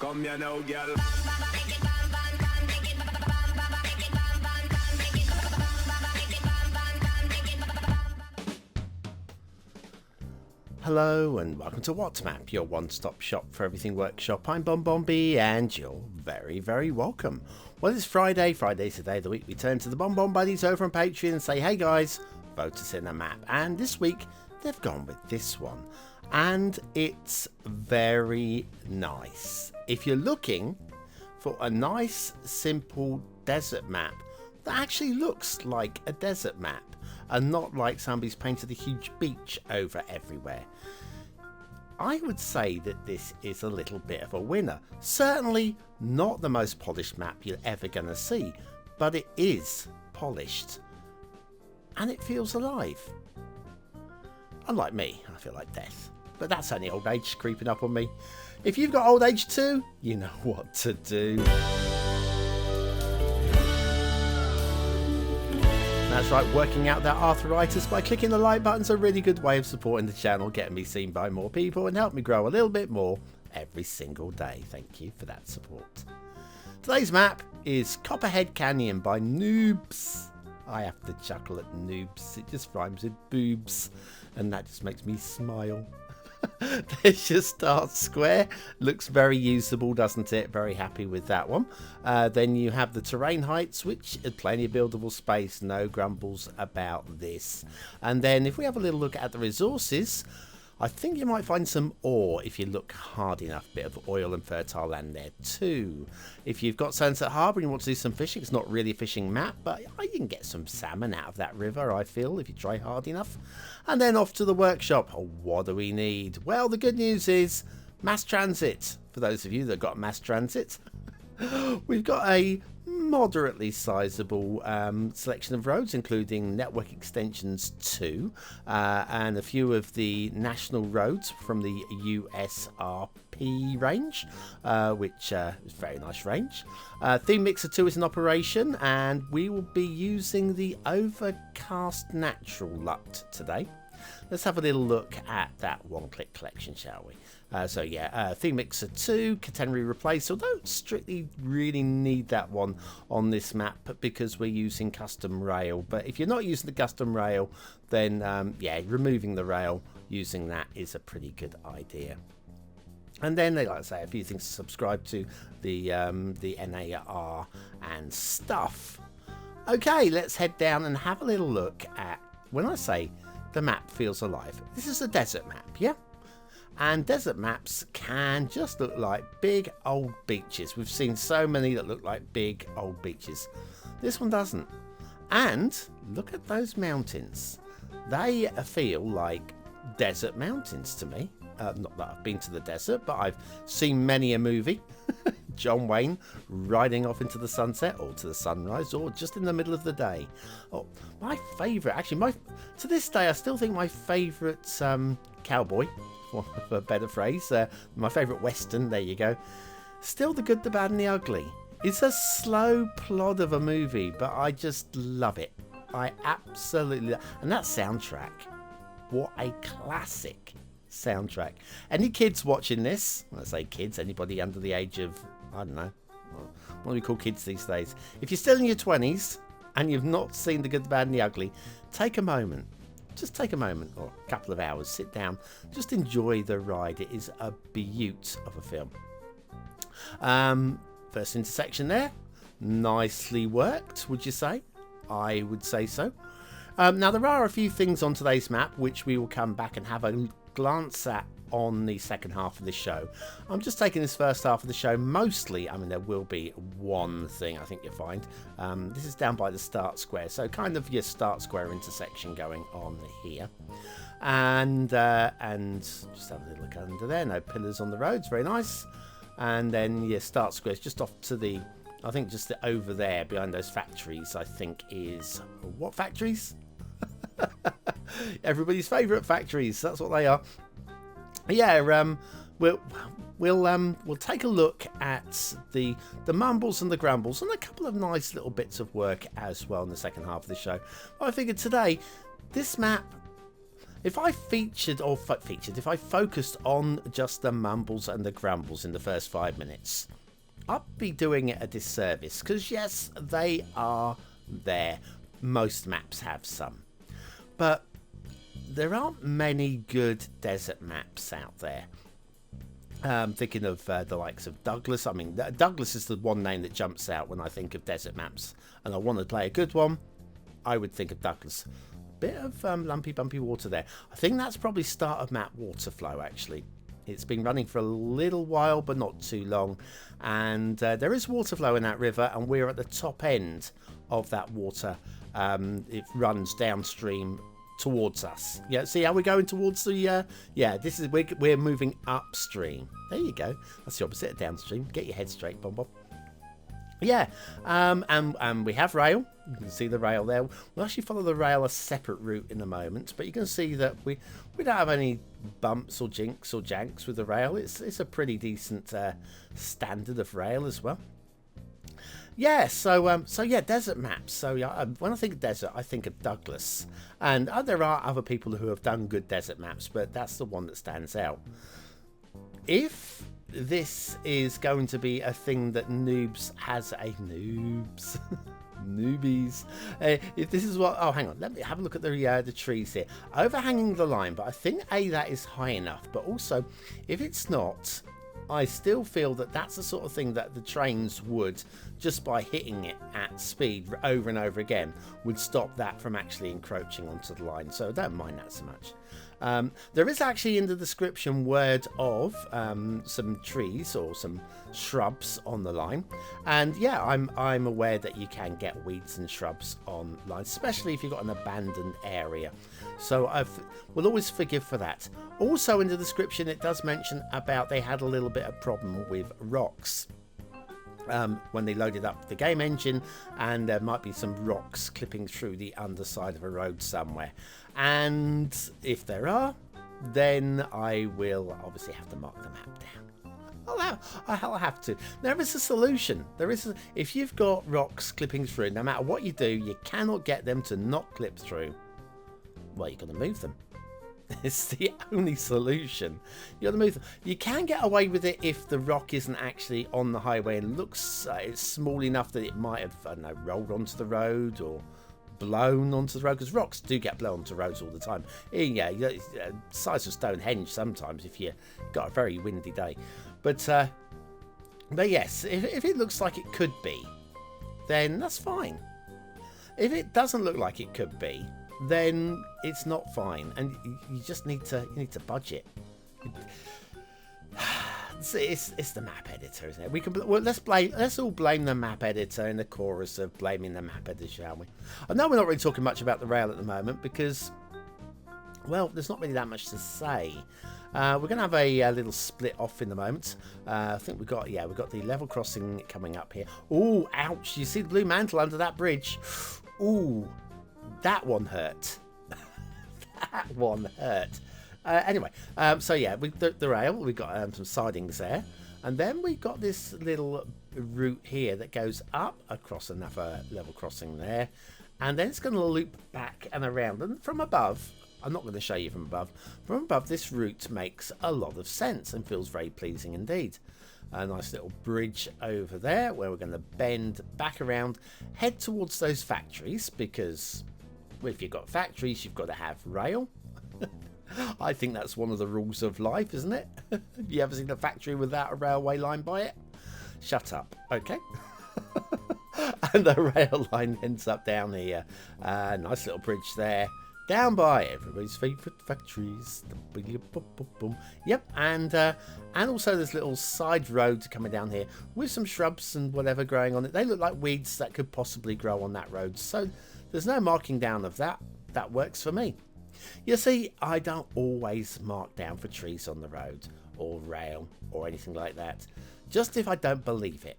Come here now, girl. Hello and welcome to WhatsMap, your one-stop shop for everything workshop. I'm BonBonB and you're very, very welcome. Well, it's Friday. Friday's the day of the week we turn to the BonBon buddies over on Patreon and say, hey guys, vote us in a map. And this week they've gone with this one. And it's very nice. If you're looking for a nice, simple desert map that actually looks like a desert map and not like somebody's painted a huge beach over everywhere, I would say that this is a little bit of a winner. Certainly not the most polished map you're ever going to see, but it is polished and it feels alive. Unlike me, I feel like death. But that's only old age creeping up on me. If you've got old age too, you know what to do. That's right, working out that arthritis by clicking the like button's a really good way of supporting the channel, getting me seen by more people and help me grow a little bit more every single day. Thank you for that support. Today's map is Copperhead Canyon by Noobs. I have to chuckle at Noobs, it just rhymes with boobs and that just makes me smile. There's your start square. Looks very usable, doesn't it? Very happy with that one. Then you have the terrain heights, which are plenty of buildable space. No grumbles about this. And then if we have a little look at the resources, I think you might find some ore if you look hard enough. Bit of oil and fertile land there too. If you've got Sunset Harbour and you want to do some fishing, it's not really a fishing map, but you can get some salmon out of that river, I feel, if you try hard enough. And then off to the workshop. Oh, what do we need? Well, the good news is mass transit. For those of you that got mass transit, we've got a moderately sizable selection of roads, including network extensions 2 and a few of the national roads from the USRP range, which is a very nice range. Theme Mixer 2 is in operation and we will be using the Overcast Natural LUT today. Let's have a little look at that one-click collection, shall we? Theme Mixer 2, Catenary Replace. So don't strictly really need that one on this map because we're using custom rail. But if you're not using the custom rail, then removing the rail using that is a pretty good idea. And then they like to say a few things to subscribe to the NAR and stuff. Okay, let's head down and have a little look at, when I say the map feels alive, this is a desert map, yeah? And desert maps can just look like big old beaches. We've seen so many that look like big old beaches. This one doesn't. And look at those mountains. They feel like desert mountains to me. Not that I've been to the desert, but I've seen many a movie. John Wayne riding off into the sunset or to the sunrise or just in the middle of the day. Oh, my favourite, actually, to this day, I still think my favourite cowboy, for a better phrase, my favourite Western, there you go. Still The Good, the Bad and the Ugly. It's a slow plod of a movie, but I just love it. I absolutely, and that soundtrack, what a classic soundtrack. Any kids watching this, when I say kids, anybody under the age of, I don't know, what do we call kids these days? If you're still in your 20s and you've not seen The Good, the Bad and the Ugly, take a moment. Just take a moment or a couple of hours, sit down, just enjoy the ride. It is a beaut of a film. First intersection there, nicely worked, would you say? I would say so. Now there are a few things on today's map which we will come back and have a glance at on the second half of the show. I'm just taking this first half of the show mostly. I mean, there will be one thing I think you'll find. This is down by the start square, so kind of your start square intersection going on here. And just have a little look under there. No pillars on the roads, very nice. And then your start square is just off to the, I think just over there behind those factories, I think is, what factories? Everybody's favourite factories, that's what they are. Yeah, we'll take a look at the mumbles and the grumbles and a couple of nice little bits of work as well in the second half of the show. But I figured today, this map, if I if I focused on just the mumbles and the grumbles in the first 5 minutes, I'd be doing it a disservice, because yes, they are there. Most maps have some, but there aren't many good desert maps out there. Thinking of the likes of Douglas. I mean, Douglas is the one name that jumps out when I think of desert maps, and I want to play a good one. I would think of Douglas. Bit of lumpy, bumpy water there. I think that's probably start of map water flow, actually. It's been running for a little while, but not too long. And there is water flow in that river, and we're at the top end of that water. It runs downstream towards us. Yeah, see how we're going towards the... yeah, this is we're moving upstream. There you go. That's the opposite of downstream. Get your head straight, BonBonB. Yeah, and we have rail. You can see the rail there. We'll actually follow the rail a separate route in a moment, but you can see that we don't have any bumps or jinks or janks with the rail. It's a pretty decent standard of rail as well. Yeah, so yeah, desert maps. So yeah, when I think of desert, I think of Douglas, and there are other people who have done good desert maps, but that's the one that stands out. If this is going to be a thing that Noobs has Noobs. Newbies. If this is what... Oh, hang on. Let me have a look at the trees here. Overhanging the line, but I think that is high enough. But also, if it's not, I still feel that that's the sort of thing that the trains would, just by hitting it at speed over and over again, would stop that from actually encroaching onto the line. So I don't mind that so much. There is actually in the description word of some trees or some shrubs on the line, and yeah, I'm aware that you can get weeds and shrubs on lines, especially if you've got an abandoned area. So we'll always forgive for that. Also in the description it does mention about they had a little bit of problem with rocks. When they loaded up the game engine, and there might be some rocks clipping through the underside of a road somewhere, and if there are, then I will obviously have to mark the map down. I'll have to. There is a solution. If you've got rocks clipping through, no matter what you do, you cannot get them to not clip through. Well, you're going to move them. It's the only solution. You got to move them. You can get away with it if the rock isn't actually on the highway and looks it's small enough that it might have, I don't know, rolled onto the road or blown onto the road, because rocks do get blown onto roads all the time. Yeah, size of Stonehenge sometimes if you've got a very windy day. But yes, if it looks like it could be, then that's fine. If it doesn't look like it could be, then it's not fine, and you just need to budget. It's the map editor, isn't it? Let's all blame the map editor in the chorus of blaming the map editor, shall we? I know we're not really talking much about the rail at the moment because, well, there's not really that much to say. We're going to have a little split off in a moment. I think we've got the level crossing coming up here. Oh, ouch! You see the blue mantle under that bridge? Ooh. That one hurt. That one hurt. Anyway, so yeah, with the rail, we've got some sidings there. And then we've got this little route here that goes up across another level crossing there. And then it's going to loop back and around. And from above, I'm not going to show you from above, this route makes a lot of sense and feels very pleasing indeed. A nice little bridge over there where we're going to bend back around, head towards those factories, because if you've got factories, you've got to have rail. I think that's one of the rules of life, isn't it? You ever seen a factory without a railway line by it? Shut up. Okay. And the rail line ends up down here. Nice little bridge there. Down by everybody's favourite factories. Yep, and also there's little side roads coming down here with some shrubs and whatever growing on it. They look like weeds that could possibly grow on that road. So there's no marking down of that. That works for me. You see, I don't always mark down for trees on the road or rail or anything like that. Just if I don't believe it.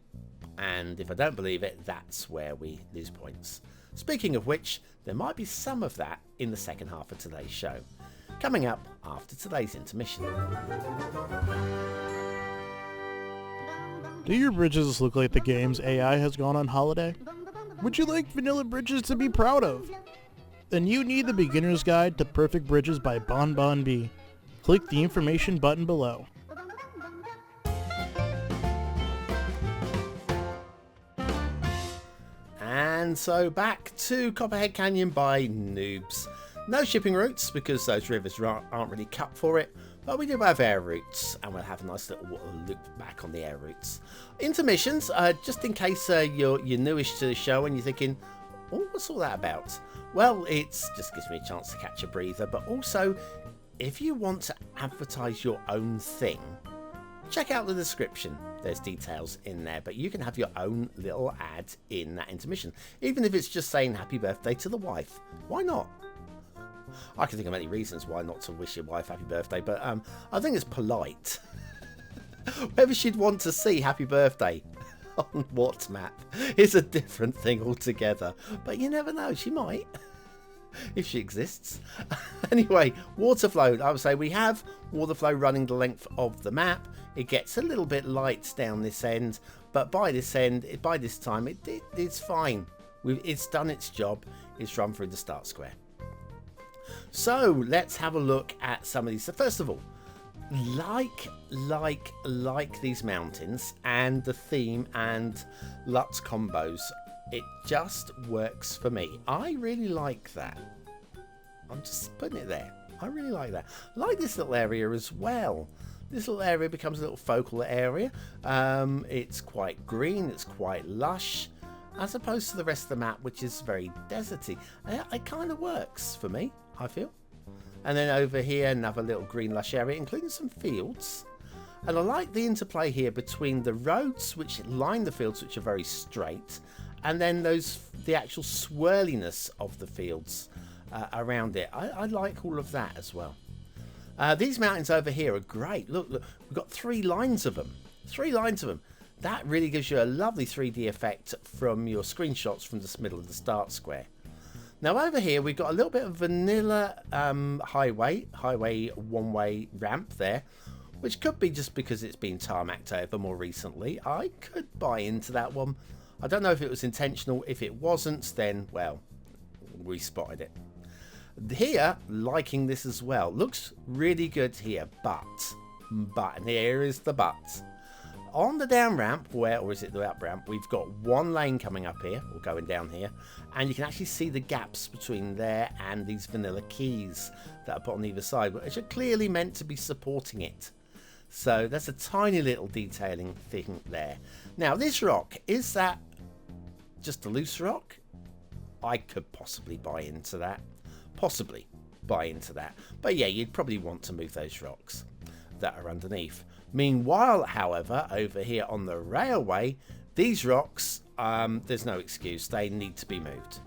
And if I don't believe it, that's where we lose points. Speaking of which, there might be some of that in the second half of today's show. Coming up after today's intermission. Do your bridges look like the game's AI has gone on holiday? Would you like vanilla bridges to be proud of? Then you need the Beginner's Guide to Perfect Bridges by BonBonB. Click the information button below. And so back to Copperhead Canyon by Noobs. No shipping routes because those rivers aren't really cut for it, but we do have air routes, and we'll have a nice little loop back on the air routes. Intermissions, just in case you're newish to the show and you're thinking, oh, what's all that about? Well, it just gives me a chance to catch a breather, but also, if you want to advertise your own thing, check out the description. There's details in there, but you can have your own little ad in that intermission, even if it's just saying happy birthday to the wife. Why not? I can think of many reasons why not to wish your wife happy birthday, but I think it's polite. Whether she'd want to see happy birthday on what map is a different thing altogether, but you never know, she might. If she exists. Anyway, water flow. I would say we have water flow running the length of the map. It gets a little bit light down this end, but by this time, it's fine. It's done its job. It's run through the start square. So let's have a look at some of these. So first of all, like these mountains and the theme and LUTs combos, it just works for me. I really like that. I'm just putting it there. I really like that. I like this little area as well. This little area becomes a little focal area. It's quite green. It's quite lush, as opposed to the rest of the map, which is very deserty. It kind of works for me, I feel. And then over here, another little green lush area, including some fields. And I like the interplay here between the roads, which line the fields, which are very straight, and then the actual swirliness of the fields around it. I like all of that as well. These mountains over here are great. Look, we've got 3 lines of them. 3 lines of them. That really gives you a lovely 3D effect from your screenshots from the middle of the start square. Now over here we've got a little bit of vanilla highway one-way ramp there, which could be just because it's been tarmacked over more recently. I could buy into that one. I don't know if it was intentional. If it wasn't, then, well, we spotted it. Here, liking this as well. Looks really good here, but, and here is the but. On the down ramp, or is it the up ramp, we've got 1 lane coming up here, or going down here, and you can actually see the gaps between there and these vanilla keys that are put on either side, which are clearly meant to be supporting it. So that's a tiny little detailing thing there. Now this rock, is that just a loose rock? I could possibly buy into that. Possibly buy into that. But yeah, you'd probably want to move those rocks that are underneath. Meanwhile, however, over here on the railway, these rocks, there's no excuse. They need to be moved.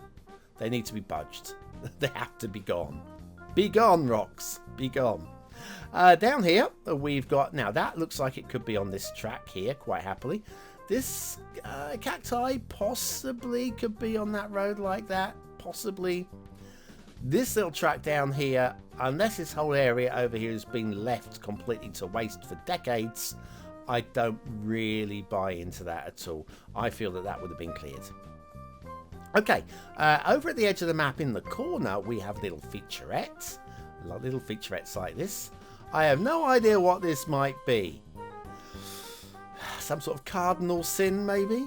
They need to be budged. They have to be gone. Be gone, rocks. Be gone. Down here, we've got... Now, that looks like it could be on this track here, quite happily. This cacti possibly could be on that road like that. Possibly. This little track down here, unless this whole area over here has been left completely to waste for decades, I don't really buy into that at all. I feel that that would have been cleared. Okay, over at the edge of the map in the corner, we have little featurettes. Little featurettes like this. I have no idea what this might be. Some sort of cardinal sin, maybe?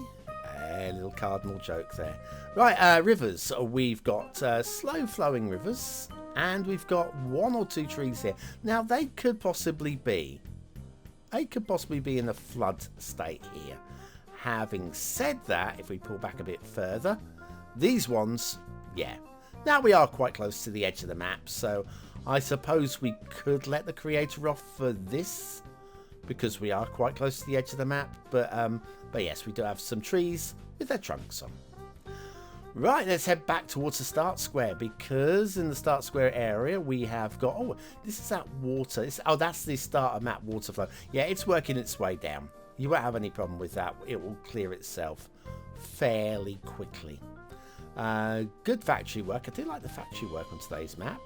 A little cardinal joke there. Right, rivers. We've got slow-flowing rivers, and we've got 1 or 2 trees here. Now, they could possibly be in a flood state here. Having said that, if we pull back a bit further, these ones, yeah. Now, we are quite close to the edge of the map, so I suppose we could let the creator off for this, because we are quite close to the edge of the map. But yes, we do have some trees with their trunks on. Right, let's head back towards the start square, because in the start square area we have got... Oh, this is that water. That's the starter map water flow. Yeah, it's working its way down. You won't have any problem with that. It will clear itself fairly quickly. Good factory work. I do like the factory work on today's map.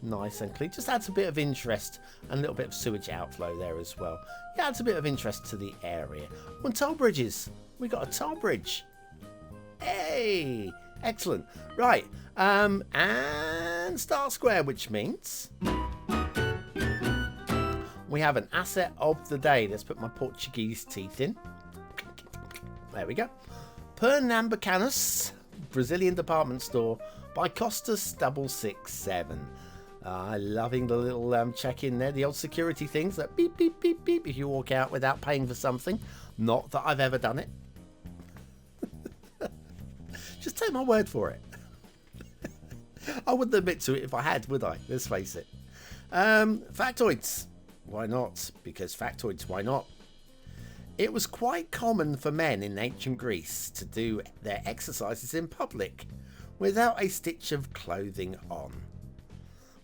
Nice and clean. Just adds a bit of interest and a little bit of sewage outflow there as well. Yeah, adds a bit of interest to the area. On toll bridges, we got a toll bridge. Hey! Excellent. Right. And start square, which means we have an asset of the day. Let's put my Portuguese teeth in. There we go. Pernambucanas, Brazilian department store by Costas 667. Loving the little check-in there. The old security things that beep, beep, beep, beep if you walk out without paying for something. Not that I've ever done it. Just take my word for it. I wouldn't admit to it if I had, would I? Let's face it. Factoids. Why not? Because factoids, why not? It was quite common for men in ancient Greece to do their exercises in public without a stitch of clothing on.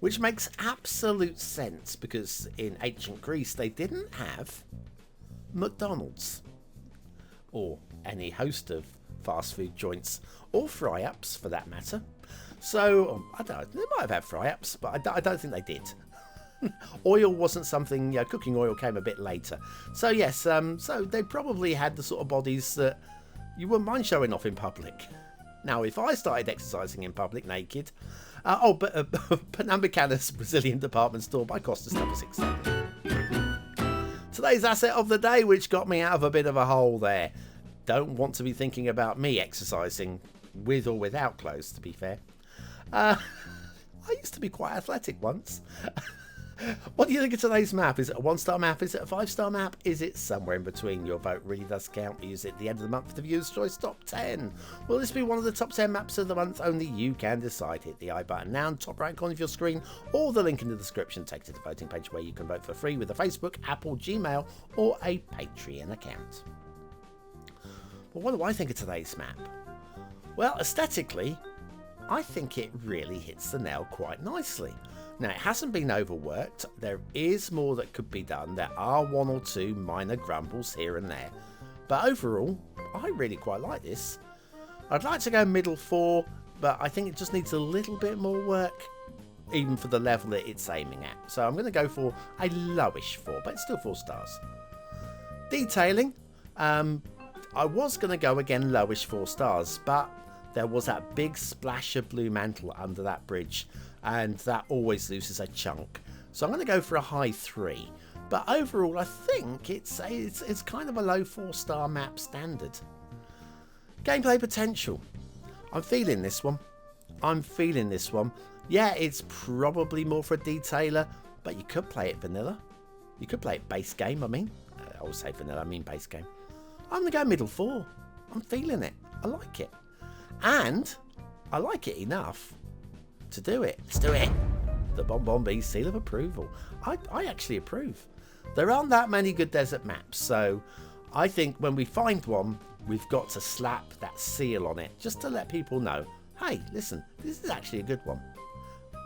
Which makes absolute sense because in ancient Greece they didn't have McDonald's or any host of fast food joints or fry-ups for that matter. So, I don't know, they might have had fry-ups, but I don't think they did. Oil wasn't something, cooking oil came a bit later. So yes, so they probably had the sort of bodies that you wouldn't mind showing off in public. Now, if I started exercising in public naked, Pernambucanas Brazilian department store by Costas 667. Today's asset of the day, which got me out of a bit of a hole there. Don't want to be thinking about me exercising with or without clothes, to be fair. I used to be quite athletic once. What do you think of today's map? Is it a 1-star map? Is it a 5-star map? Is it somewhere in between? Your vote really does count. We use it at the end of the month for the Viewers' Choice Top 10. Will this be one of the top 10 maps of the month? Only you can decide. Hit the I button now, top right corner of your screen, or the link in the description. Take to the voting page where you can vote for free with a Facebook, Apple, Gmail, or a Patreon account. But what do I think of today's map? Well, aesthetically, I think it really hits the nail quite nicely. Now, it hasn't been overworked. There is more that could be done. There are 1 or 2 minor grumbles here and there. But overall, I really quite like this. I'd like to go middle 4, but I think it just needs a little bit more work, even for the level that it's aiming at. So I'm going to go for a lowish 4, but it's still 4 stars. Detailing. I was going to go again lowish 4 stars, but there was that big splash of blue mantle under that bridge, and that always loses a chunk. So I'm going to go for a high 3. But overall, I think it's kind of a low 4-star map standard. Gameplay potential. I'm feeling this one. Yeah, it's probably more for a detailer, but you could play it vanilla. You could play it base game, I mean. I always say vanilla, I mean base game. I'm going to go middle 4. I'm feeling it. I like it. And I like it enough to do it. Let's do it. The BonBonB seal of approval. I actually approve. There aren't that many good desert maps, so I think when we find one, we've got to slap that seal on it just to let people know, hey, listen, this is actually a good one.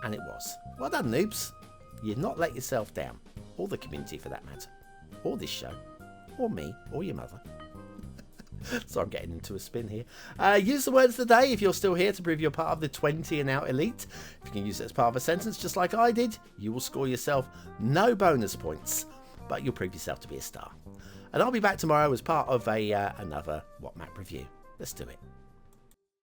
And it was. Well done, noobs. You've not let yourself down, or the community for that matter, or this show, or me, or your mother. So I'm getting into a spin here. Use the words of the day if you're still here to prove you're part of the 20 and out elite. If you can use it as part of a sentence just like I did, you will score yourself no bonus points, but you'll prove yourself to be a star. And I'll be back tomorrow as part of another What Map review. Let's do it.